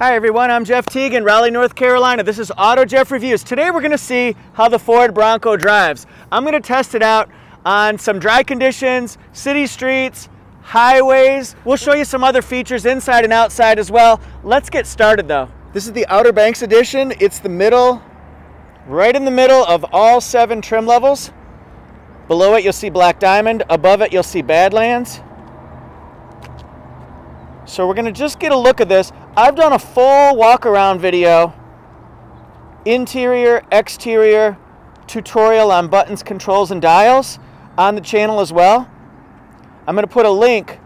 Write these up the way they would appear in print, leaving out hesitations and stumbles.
Hi everyone, I'm Jeff Teague in Raleigh, North Carolina. This is AutoJeff Reviews. Today we're going to see how the Ford Bronco drives. I'm going to test it out on some dry conditions, city streets, highways. We'll show you some other features inside and outside as well. Let's get started though. This is the Outer Banks edition. It's the middle, right in the middle of all 7 trim levels. Below it you'll see Black Diamond. Above it you'll see Badlands. So we're going to just get a look at this. I've done a full walk around video, interior, exterior, tutorial on buttons, controls, and dials on the channel as well. I'm going to put a link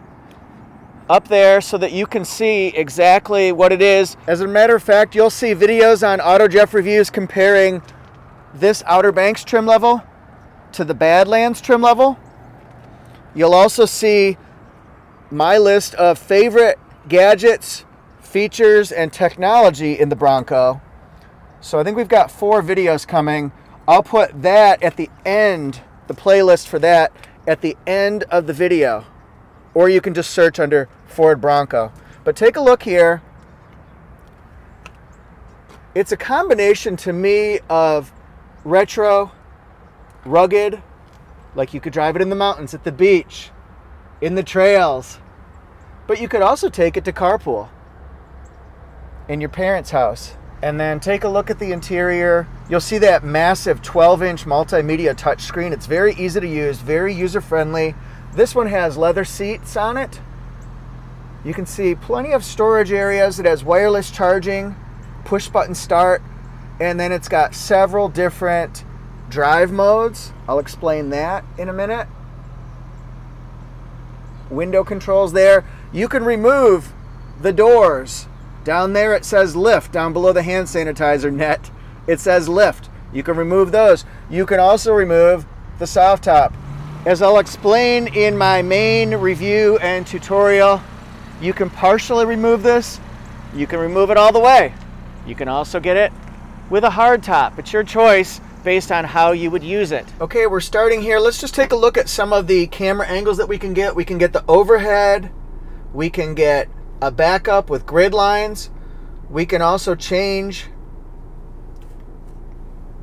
up there so that you can see exactly what it is. As a matter of fact, you'll see videos on AutoJeff Reviews comparing this Outer Banks trim level to the Badlands trim level. You'll also see my list of favorite gadgets, features, and technology in the Bronco. So I think we've got 4 videos coming. I'll put that at the end, the playlist for that, at the end of the video. Or you can just search under Ford Bronco. But take a look here. It's a combination to me of retro, rugged, like you could drive it in the mountains, at the beach, in the trails, but you could also take it to carpool in your parents' house. And then take a look at the interior. You'll see that massive 12-inch multimedia touchscreen. It's very easy to use, very user-friendly. This one has leather seats on it. You can see plenty of storage areas. It has wireless charging, push-button start, and then it's got several different drive modes. I'll explain that in a minute. Window controls there. You can remove the doors. Down there it says lift. Down below the hand sanitizer net it says lift. You can remove those. You can also remove the soft top. As I'll explain in my main review and tutorial, you can partially remove this. You can remove it all the way. You can also get it with a hard top. It's your choice based on how you would use it. Okay, we're starting here. Let's just take a look at some of the camera angles that we can get. We can get the overhead. We can get a backup with grid lines. We can also change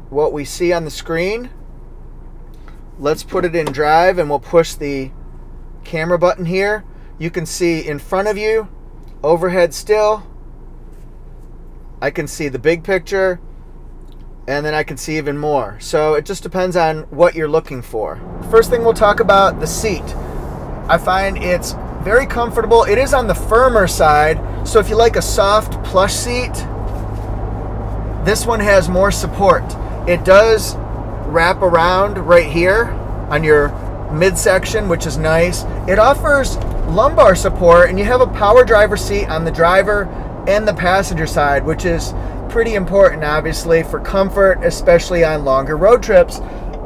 what we see on the screen. Let's put it in drive and we'll push the camera button here. You can see in front of you, overhead still. I can see the big picture, and then I can see even more. So it just depends on what you're looking for. First thing we'll talk about the seat. I find it's very comfortable. It is on the firmer side, so if you like a soft plush seat, this one has more support. It does wrap around right here on your midsection, which is nice. It offers lumbar support, and you have a power driver seat on the driver and the passenger side, which is pretty important, obviously, for comfort, especially on longer road trips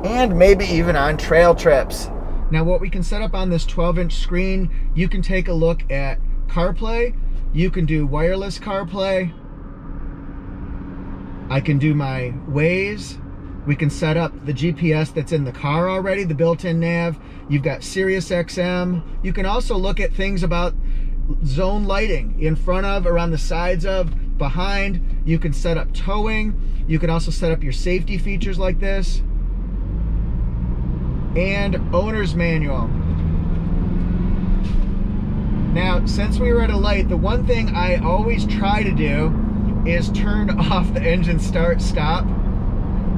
and maybe even on trail trips. Now, what we can set up on this 12-inch screen, you can take a look at CarPlay. You can do wireless CarPlay. I can do my Waze. We can set up the GPS that's in the car already, the built-in nav. You've got Sirius XM. You can also look at things about zone lighting in front of, around the sides of, behind. You can set up towing. You can also set up your safety features like this. And owner's manual. Now, since we were at a light, the one thing I always try to do is turn off the engine start stop.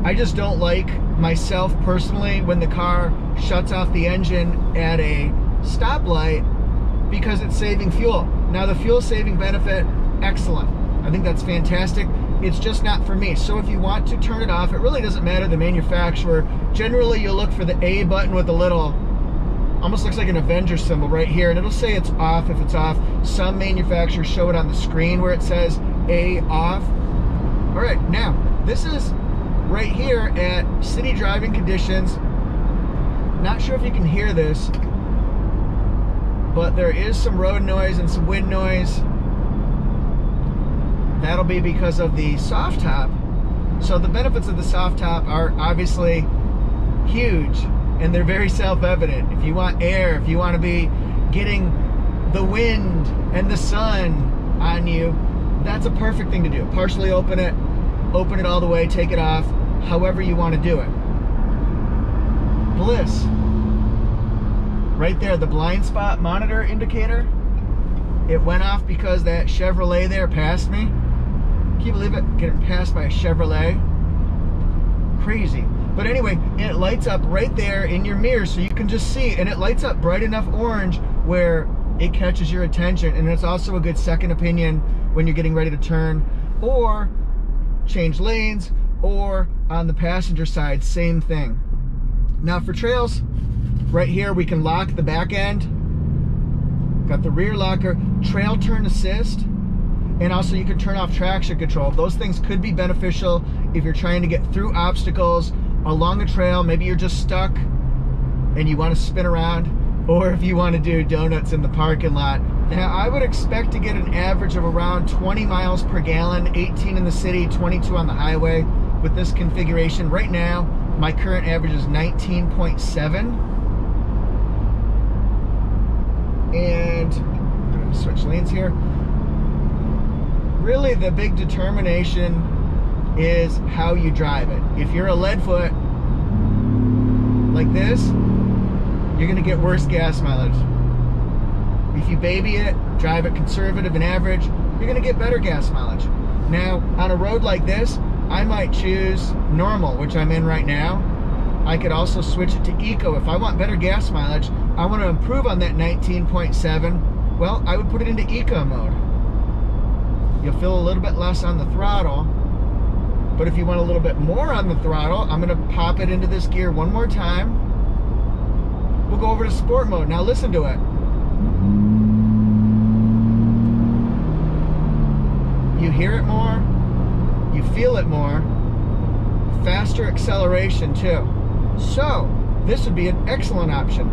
I just don't like, myself personally, when the car shuts off the engine at a stoplight, because it's saving fuel. Now, the fuel saving benefit, excellent. I think that's fantastic. It's just not for me. So if you want to turn it off, it really doesn't matter the manufacturer. Generally, you'll look for the A button with a little, almost looks like an Avenger symbol right here, and it'll say it's off if it's off. Some manufacturers show it on the screen where it says A off. All right, now, this is right here at city driving conditions. Not sure if you can hear this, but there is some road noise and some wind noise. That'll be because of the soft top. So the benefits of the soft top are obviously huge, and they're very self-evident. If you want air, if you want to be getting the wind and the sun on you, that's a perfect thing to do. Partially open it all the way, take it off, however you want to do it. Bliss. Right there, the blind spot monitor indicator. It went off because that Chevrolet there passed me. Can you believe it? Getting passed by a Chevrolet. Crazy. But anyway, it lights up right there in your mirror so you can just see, and it lights up bright enough orange where it catches your attention, and it's also a good second opinion when you're getting ready to turn or change lanes, or on the passenger side, same thing. Now for trails, right here we can lock the back end. Got the rear locker, trail turn assist, and also you can turn off traction control. Those things could be beneficial if you're trying to get through obstacles along a trail. Maybe you're just stuck and you want to spin around, or if you want to do donuts in the parking lot. Now I would expect to get an average of around 20 miles per gallon, 18 in the city, 22 on the highway with this configuration. Right now, my current average is 19.7. And I'm going to switch lanes here. Really, the big determination is how you drive it. If you're a lead foot like this, you're going to get worse gas mileage. If you baby it, drive it conservative and average, you're going to get better gas mileage. Now, on a road like this, I might choose normal, which I'm in right now. I could also switch it to eco. If I want better gas mileage, I want to improve on that 19.7, well, I would put it into eco mode. You'll feel a little bit less on the throttle, but if you want a little bit more on the throttle, I'm going to pop it into this gear one more time. We'll go over to sport mode. Now listen to it. You hear it more, you feel it more, faster acceleration too. So this would be an excellent option.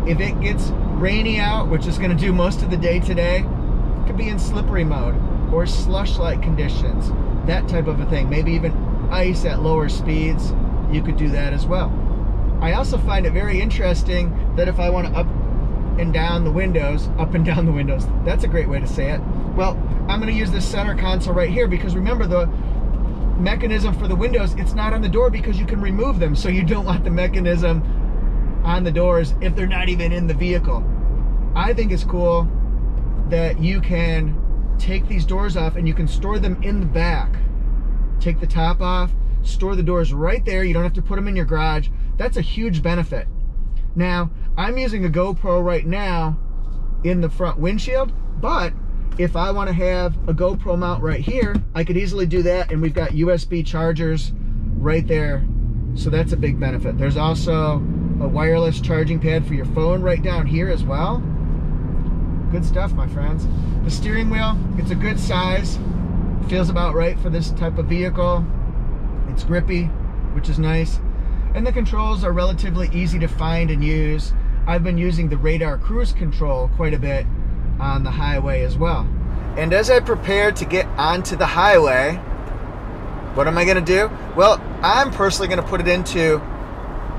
If it gets rainy out, which is going to do most of the day today, it could be in slippery mode or slush-like conditions, that type of a thing. Maybe even ice at lower speeds, you could do that as well. I also find it very interesting that if I want to up and down the windows, that's a great way to say it. Well, I'm going to use this center console right here because remember the mechanism for the windows, it's not on the door because you can remove them, so you don't want the mechanism on the doors if they're not even in the vehicle. I think it's cool that you can take these doors off and you can store them in the back. Take the top off, store the doors right there. You don't have to put them in your garage. That's a huge benefit. Now, I'm using a GoPro right now in the front windshield, but if I want to have a GoPro mount right here, I could easily do that, and we've got USB chargers right there, so that's a big benefit. There's also a wireless charging pad for your phone right down here as well. Good stuff, my friends. The steering wheel, it's a good size. Feels about right for this type of vehicle. It's grippy, which is nice. And the controls are relatively easy to find and use. I've been using the radar cruise control quite a bit on the highway as well. And as I prepare to get onto the highway, what am I going to do? Well, I'm personally going to put it into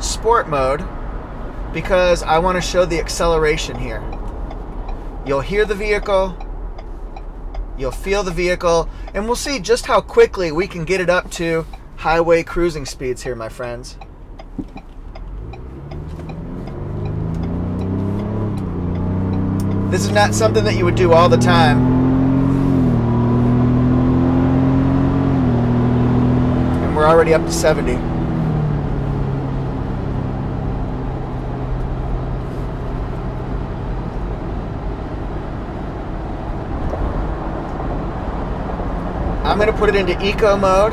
sport mode because I want to show the acceleration here. You'll hear the vehicle, you'll feel the vehicle, and we'll see just how quickly we can get it up to highway cruising speeds here, my friends. This is not something that you would do all the time. And we're already up to 70. I'm going to put it into eco mode.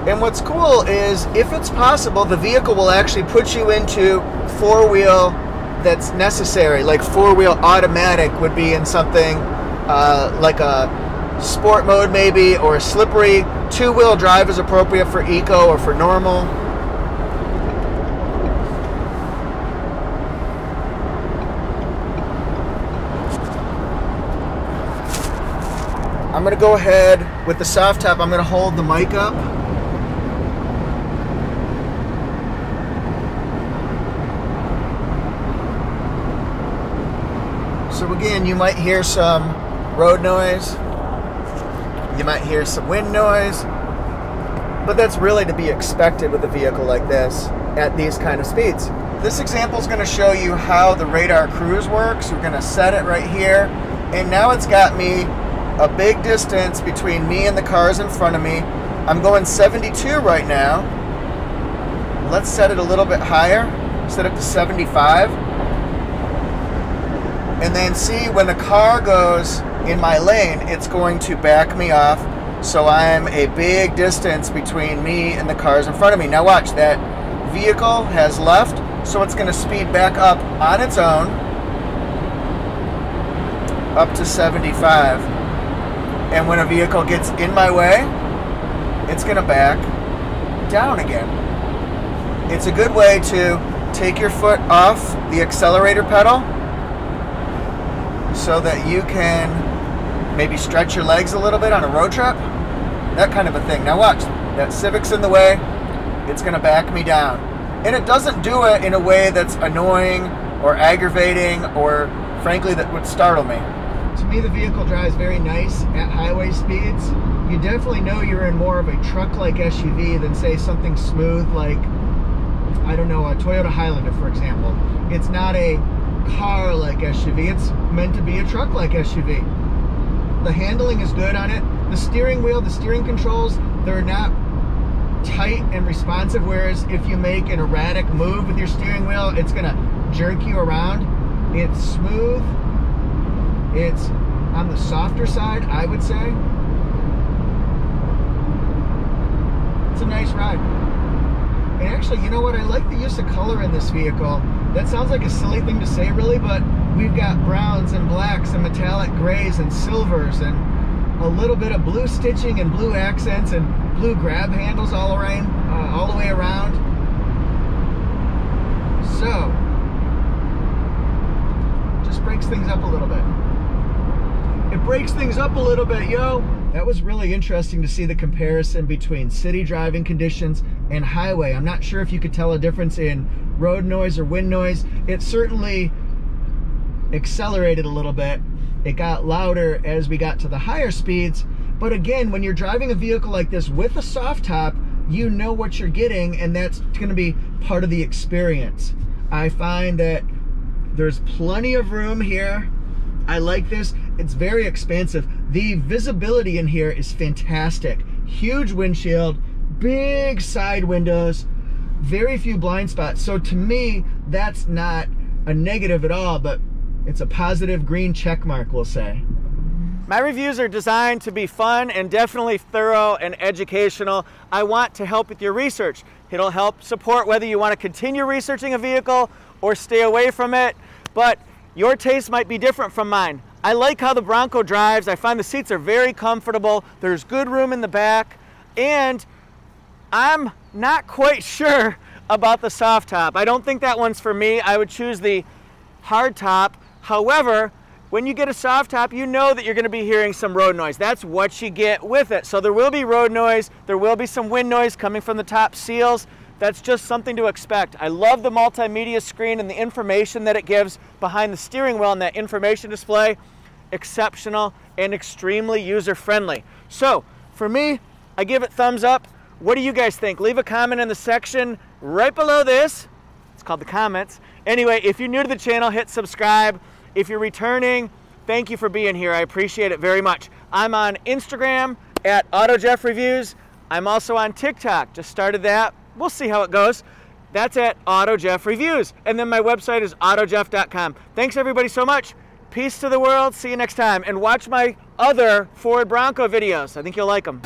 And what's cool is, if it's possible, the vehicle will actually put you into four-wheel that's necessary. Like four-wheel automatic would be in something like a sport mode maybe, or a slippery. Two-wheel drive is appropriate for eco or for normal. I'm going to go ahead with the soft top. I'm going to hold the mic up. So again, you might hear some road noise, you might hear some wind noise, but that's really to be expected with a vehicle like this at these kind of speeds. This example is going to show you how the radar cruise works. We're going to set it right here, and now it's got me a big distance between me and the cars in front of me. I'm going 72 right now. Let's set it a little bit higher, set it to 75. And then see, when the car goes in my lane, it's going to back me off, so I'm a big distance between me and the cars in front of me. Now watch, that vehicle has left, so it's going to speed back up on its own, up to 75. And when a vehicle gets in my way, it's going to back down again. It's a good way to take your foot off the accelerator pedal, so that you can maybe stretch your legs a little bit on a road trip, that kind of a thing. Now watch, that Civic's in the way, it's going to back me down. And it doesn't do it in a way that's annoying or aggravating or frankly that would startle me. To me, the vehicle drives very nice at highway speeds. You definitely know you're in more of a truck-like SUV than say something smooth like, I don't know, a Toyota Highlander, for example. It's not a car-like SUV, it's meant to be a truck-like SUV. The handling is good on it. The steering wheel, the steering controls, they're not tight and responsive, whereas if you make an erratic move with your steering wheel, it's gonna jerk you around. It's smooth. It's on the softer side, I would say. It's a nice ride. And actually, you know what? I like the use of color in this vehicle. That sounds like a silly thing to say, really, but we've got browns and blacks and metallic grays and silvers and a little bit of blue stitching and blue accents and blue grab handles all the way around. So, just breaks things up a little bit. It breaks things up a little bit, yo. That was really interesting to see the comparison between city driving conditions and highway. I'm not sure if you could tell a difference in road noise or wind noise. It certainly accelerated a little bit. It got louder as we got to the higher speeds. But again, when you're driving a vehicle like this with a soft top, you know what you're getting, and that's going to be part of the experience. I find that there's plenty of room here. I like this. It's very expansive. The visibility in here is fantastic. Huge windshield, big side windows, very few blind spots. So to me, that's not a negative at all, but it's a positive green check mark, we'll say. My reviews are designed to be fun and definitely thorough and educational. I want to help with your research. It'll help support whether you want to continue researching a vehicle or stay away from it, but your taste might be different from mine. I like how the Bronco drives. I find the seats are very comfortable. There's good room in the back, and I'm not quite sure about the soft top. I don't think that one's for me. I would choose the hard top. However, when you get a soft top, you know that you're going to be hearing some road noise. That's what you get with it. So there will be road noise. There will be some wind noise coming from the top seals. That's just something to expect. I love the multimedia screen and the information that it gives behind the steering wheel and that information display. Exceptional and extremely user-friendly. So for me, I give it thumbs up. What do you guys think? Leave a comment in the section right below this. It's called the comments. Anyway, if you're new to the channel, hit subscribe. If you're returning, thank you for being here. I appreciate it very much. I'm on Instagram at AutoJeff Reviews. I'm also on TikTok. Just started that. We'll see how it goes. That's at AutoJeff Reviews. And then my website is autojeff.com. Thanks everybody so much. Peace to the world. See you next time. And watch my other Ford Bronco videos. I think you'll like them.